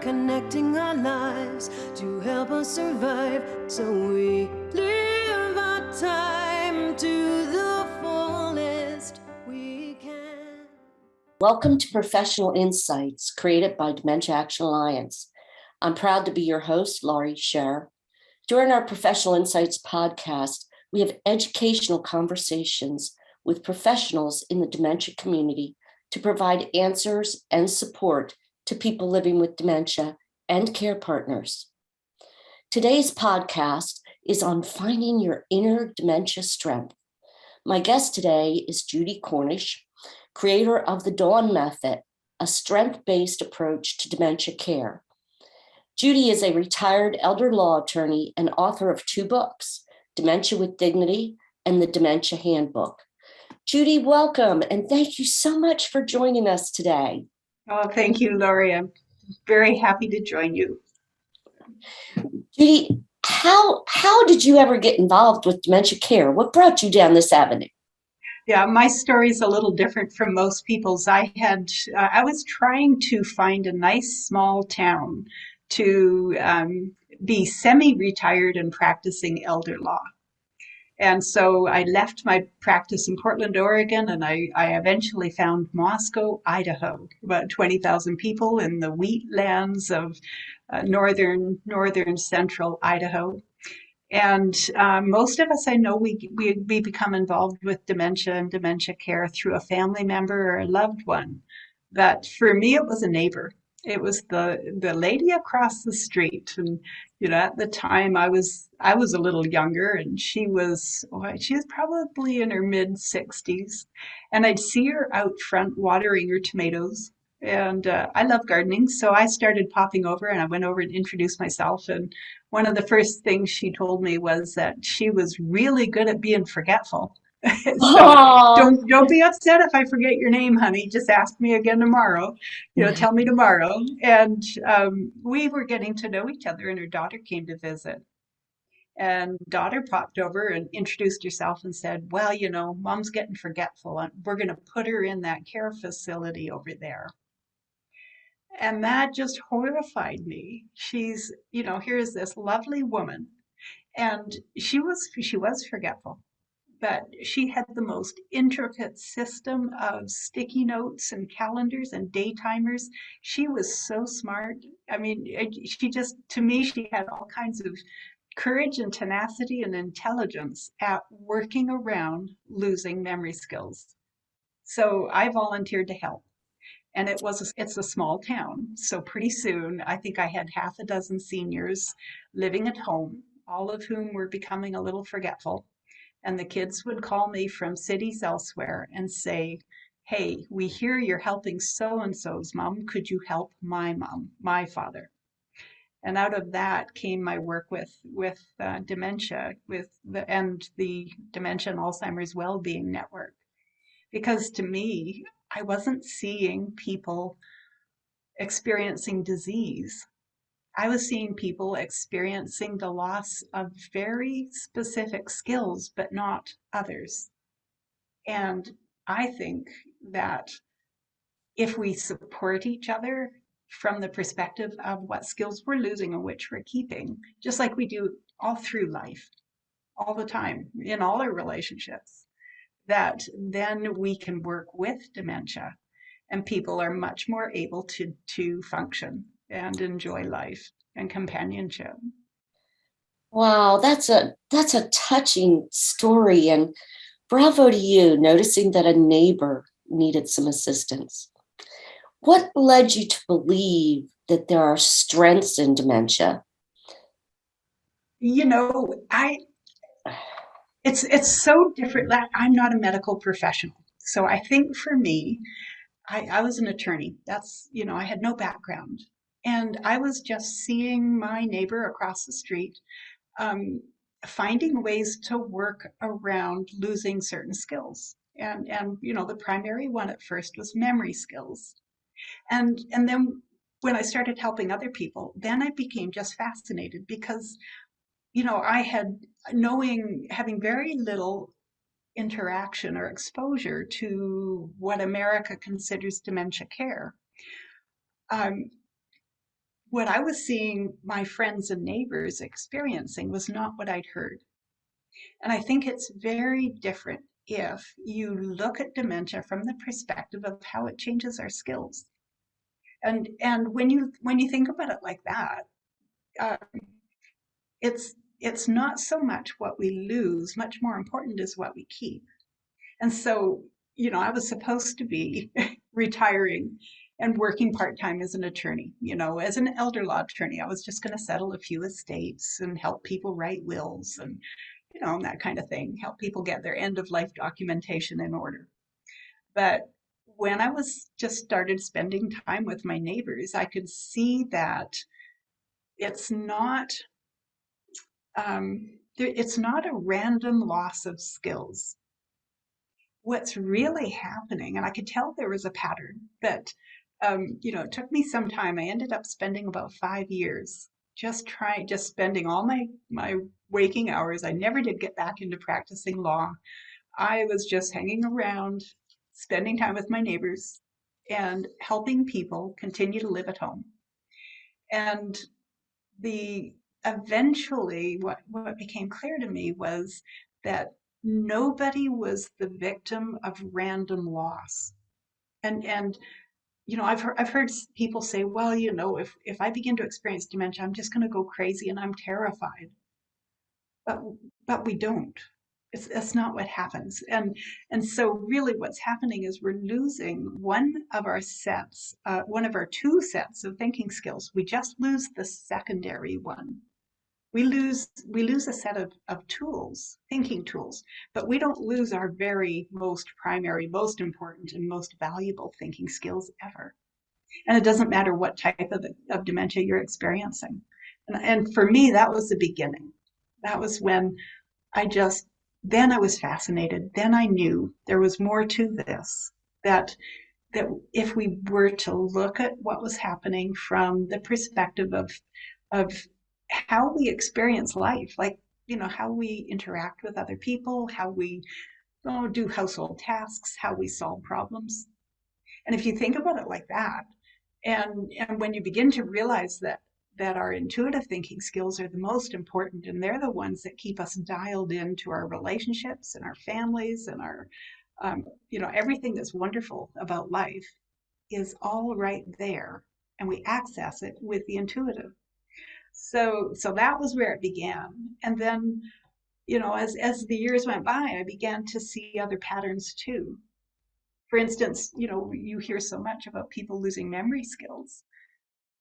connecting our lives to help us survive, so we live our time to the fullest we can. Welcome to Professional Insights, created by Dementia Action Alliance. I'm proud to be your host, Laurie, Scherrer. During our Professional Insights podcast, we have educational conversations with professionals in the dementia community to provide answers and support to people living with dementia and care partners. Today's podcast is on finding your inner dementia strength. My guest today is Judy Cornish, creator of the Dawn Method, a strength-based approach to dementia care. Judy is a retired elder law attorney and author of 2 books, Dementia With Dignity and the Dementia Handbook. Judy, welcome, and thank you so much for joining us today. Oh, thank you, Laurie. I'm very happy to join you. Judy, how did you ever get involved with dementia care? What brought you down this avenue? Yeah, my story is a little different from most people's. I was trying to find a nice small town to be semi-retired and practicing elder law. And so I left my practice in Portland, Oregon, and I eventually found Moscow, Idaho, about 20,000 people in the wheatlands of northern central Idaho. And most of us I know, we become involved with dementia and dementia care through a family member or a loved one. But for me, it was a neighbor. It was the lady across the street, and at the time I was a little younger, and she was probably in her mid-60s, and I'd see her out front watering her tomatoes. And I love gardening, so I started popping over, and I went over and introduced myself. And one of the first things she told me was that she was really good at being forgetful. So Oh, don't be upset if I forget your name, honey. Just ask me again tomorrow. Tell me tomorrow. And we were getting to know each other, and her daughter came to visit. And daughter popped over and introduced herself and said, "Well, Mom's getting forgetful, and we're going to put her in that care facility over there." And that just horrified me. Here's this lovely woman, and she was forgetful, but she had the most intricate system of sticky notes and calendars and day timers. She was so smart. I mean, to me, she had all kinds of courage and tenacity and intelligence at working around losing memory skills. So I volunteered to help. And it's a small town. So pretty soon, I think I had half a dozen seniors living at home, all of whom were becoming a little forgetful. And the kids would call me from cities elsewhere and say, "Hey, we hear you're helping so and so's mom. Could you help my mom, my father?" And out of that came my work with dementia, and the Dementia and Alzheimer's Wellbeing Network. Because to me, I wasn't seeing people experiencing disease. I was seeing people experiencing the loss of very specific skills, but not others. And I think that if we support each other from the perspective of what skills we're losing and which we're keeping, just like we do all through life, all the time, in all our relationships, that then we can work with dementia, and people are much more able to function and enjoy life and companionship. wow, that's a touching story, and bravo to you noticing that a neighbor needed some assistance. What led you to believe that there are strengths in dementia? I it's so different. I'm not a medical professional, so I think for me, I was an attorney. I had no background, and I was just seeing my neighbor across the street, um, finding ways to work around losing certain skills. And the primary one at first was memory skills. And then when I started helping other people, then I became just fascinated because, I had having very little interaction or exposure to what America considers dementia care. Um, what I was seeing my friends and neighbors experiencing was not what I'd heard. And I think it's very different if you look at dementia from the perspective of how it changes our skills. And when you think about it like that, uh, it's not so much what we lose, much more important is what we keep. And so, I was supposed to be retiring and working part-time as an attorney, as an elder law attorney. I was just going to settle a few estates and help people write wills and, that kind of thing, help people get their end of life documentation in order. But when I was just started spending time with my neighbors, I could see that it's not it's not a random loss of skills. What's really happening, and I could tell there was a pattern, but it took me some time. I ended up spending about 5 years just spending all my waking hours. I never did get back into practicing law. I was just hanging around, spending time with my neighbors, and helping people continue to live at home. And eventually what became clear to me was that nobody was the victim of random loss. And I've heard people say, well, if I begin to experience dementia, I'm just going to go crazy and I'm terrified. But we don't. That's not what happens. And so really what's happening is we're losing one of our two sets of thinking skills. We just lose the secondary one. We lose a set of tools, thinking tools, but we don't lose our very most primary, most important, and most valuable thinking skills ever. And it doesn't matter what type of dementia you're experiencing. And for me, that was the beginning. That was when then I was fascinated. Then I knew there was more to this, that if we were to look at what was happening from the perspective of how we experience life, like, how we interact with other people, how we do household tasks, how we solve problems. And if you think about it like that, and when you begin to realize that our intuitive thinking skills are the most important, and they're the ones that keep us dialed into our relationships and our families and our, everything that's wonderful about life is all right there, and we access it with the intuitive. So that was where it began. And then, as the years went by, I began to see other patterns too. For instance, you hear so much about people losing memory skills.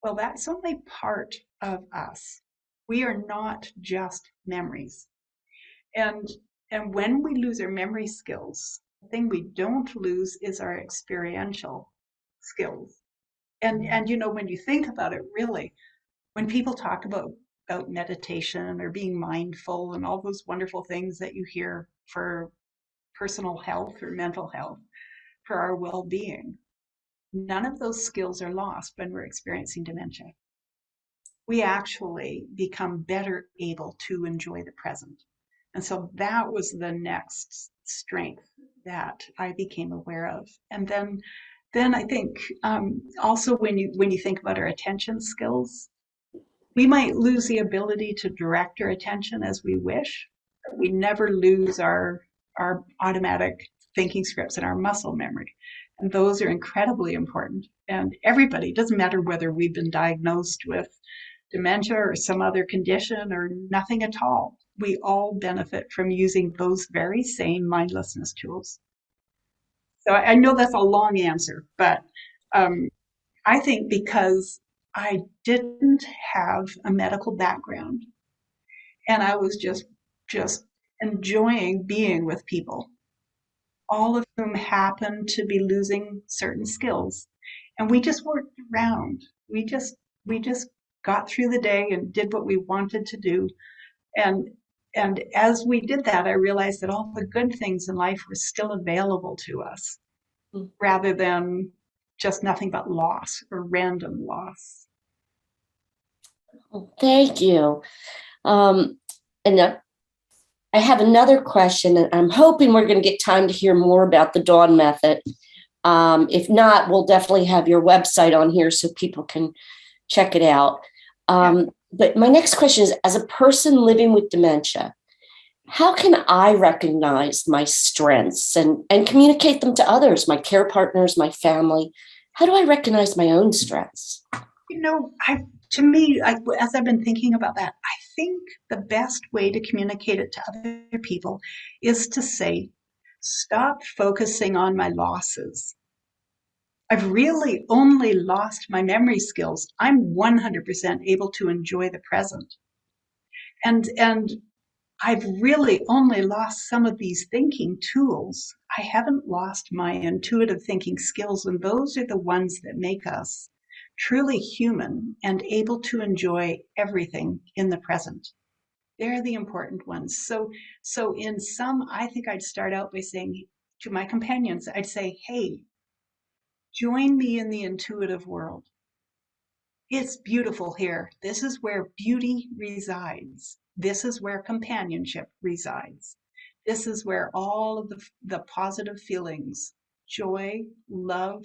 Well, that's only part of us. We are not just memories. And when we lose our memory skills, the thing we don't lose is our experiential skills. And when you think about it, really, when people talk about meditation or being mindful and all those wonderful things that you hear for personal health or mental health, for our well-being, none of those skills are lost when we're experiencing dementia. We actually become better able to enjoy the present. And so that was the next strength that I became aware of. And then I think also when you think about our attention skills, we might lose the ability to direct our attention as we wish. But we never lose our automatic thinking scripts and our muscle memory. And those are incredibly important. And everybody, it doesn't matter whether we've been diagnosed with dementia or some other condition or nothing at all. We all benefit from using those very same mindlessness tools. So I know that's a long answer, but I think because I didn't have a medical background and I was just enjoying being with people, all of whom happened to be losing certain skills. And we just worked around. We just got through the day and did what we wanted to do. And as we did that, I realized that all the good things in life were still available to us, rather than just nothing but loss or random loss. Thank you. And I have another question, and I'm hoping we're going to get time to hear more about the Dawn method. If not, we'll definitely have your website on here so people can check it out. But my next question is, as a person living with dementia, how can I recognize my strengths and communicate them to others, my care partners, my family? How do I recognize my own strengths? To me, as I've been thinking about that, I think the best way to communicate it to other people is to say, stop focusing on my losses. I've really only lost my memory skills. I'm 100% able to enjoy the present. And I've really only lost some of these thinking tools. I haven't lost my intuitive thinking skills, and those are the ones that make us truly human and able to enjoy everything in the present. They're the important ones. So in some, I think I'd start out by saying to my companions, I'd say, hey, join me in the intuitive world. It's beautiful here. This is where beauty resides. This is where companionship resides. This is where all of the positive feelings, joy, love,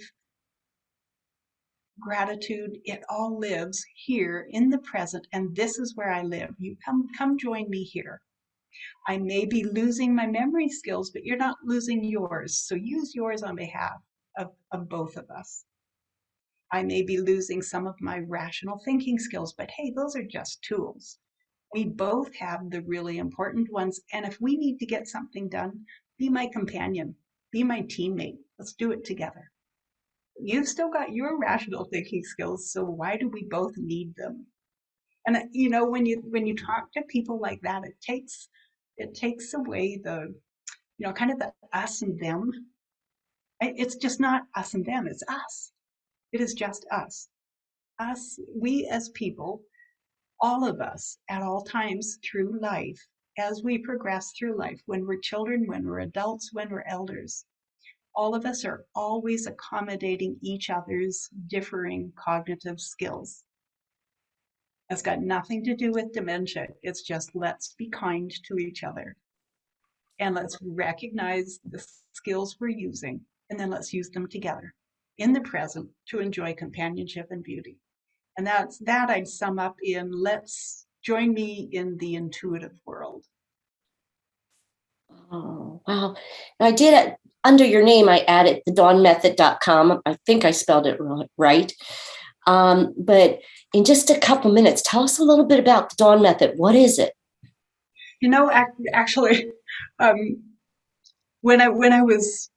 gratitude, it all lives here in the present, and this is where I live. You come join me here. I may be losing my memory skills, but you're not losing yours. So use yours on behalf of both of us. I may be losing some of my rational thinking skills, but hey, those are just tools. We both have the really important ones. And if we need to get something done, be my companion, be my teammate. Let's do it together. You've still got your rational thinking skills, so why do we both need them? And when you talk to people like that, it takes away the kind of the us and them. It's just not us and them, it's us. It is just us. We as people, all of us at all times through life, as we progress through life, when we're children, when we're adults, when we're elders, all of us are always accommodating each other's differing cognitive skills. It's got nothing to do with dementia. It's just let's be kind to each other. And let's recognize the skills we're using, and then let's use them together in the present to enjoy companionship and beauty. And that I'd sum up in, let's join me in the intuitive world. Oh, wow. I did it under your name. I added thedawnmethod.com. I think I spelled it right. But in just a couple minutes, tell us a little bit about the Dawn Method. What is it? Actually, when I was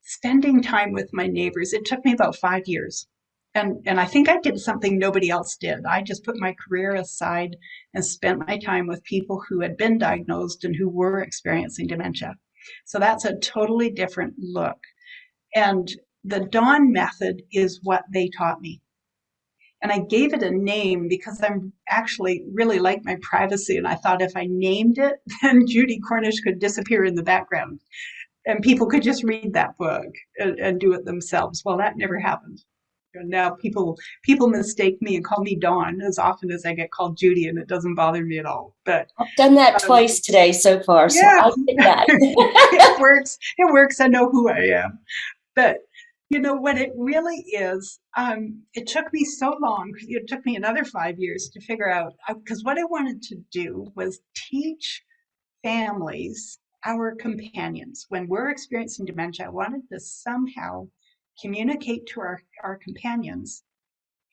spending time with my neighbors, it took me about 5 years. And I think I did something nobody else did. I just put my career aside and spent my time with people who had been diagnosed and who were experiencing dementia. So that's a totally different look. And the Dawn Method is what they taught me. And I gave it a name because I'm actually really like my privacy. And I thought if I named it, then Judy Cornish could disappear in the background and people could just read that book and do it themselves. Well, that never happened. Now people mistake me and call me Dawn as often as I get called Judy, and it doesn't bother me at all. But I've done that twice today so far, so yeah, I did that. It works. It works. I know who I am. But what it really is, it took me so long. It took me another 5 years to figure out, because what I wanted to do was teach families, our companions, when we're experiencing dementia. I wanted to somehow communicate to our companions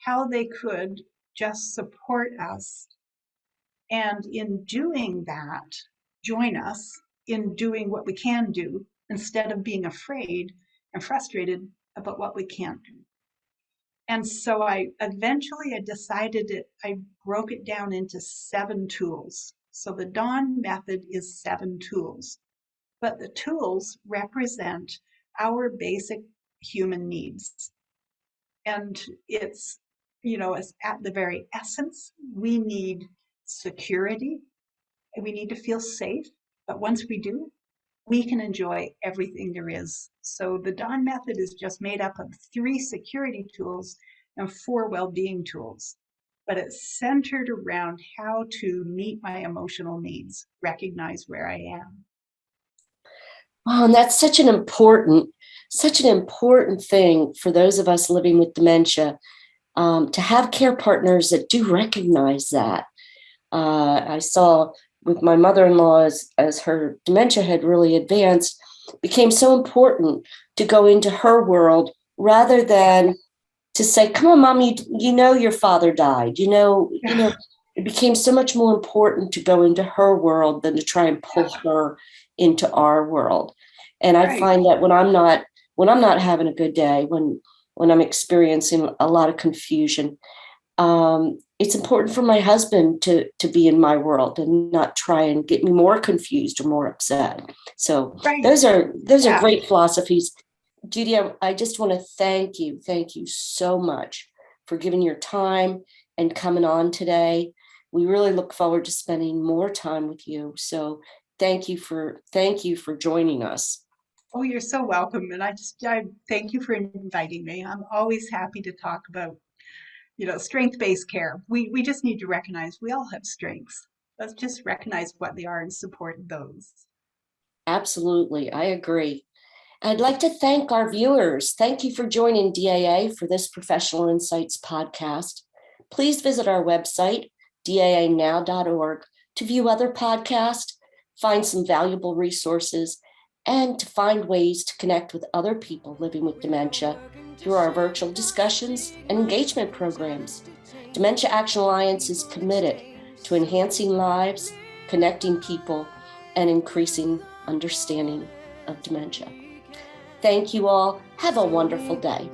how they could just support us, and in doing that, join us in doing what we can do instead of being afraid and frustrated about what we can't do. And so I decided I broke it down into 7 tools. So the Dawn Method is 7 tools, but the tools represent our basic human needs. And it's at the very essence, we need security, and we need to feel safe. But once we do, we can enjoy everything there is. So the Dawn Method is just made up of 3 security tools and 4 well-being tools. But it's centered around how to meet my emotional needs, recognize where I am. Wow, and that's such an important thing for those of us living with dementia, to have care partners that do recognize that. I saw with my mother-in-law as her dementia had really advanced, became so important to go into her world rather than to say, come on, mom, you know your father died. It became so much more important to go into her world than to try and pull her into our world. And I Right. find that when I'm not having a good day, when I'm experiencing a lot of confusion, it's important for my husband to be in my world and not try and get me more confused or more upset. So Right. those are Yeah. great philosophies. Judy, I just want to thank you so much for giving your time and coming on today. We really look forward to spending more time with you. So thank you for joining us. Oh, you're so welcome. And I thank you for inviting me. I'm always happy to talk about, strength-based care. We just need to recognize we all have strengths. Let's just recognize what they are and support those. Absolutely, I agree. I'd like to thank our viewers. Thank you for joining DAA for this Professional Insights podcast. Please visit our website, daanow.org, to view other podcasts, find some valuable resources, and to find ways to connect with other people living with dementia through our virtual discussions and engagement programs. Dementia Action Alliance is committed to enhancing lives, connecting people, and increasing understanding of dementia. Thank you all. Have a wonderful day.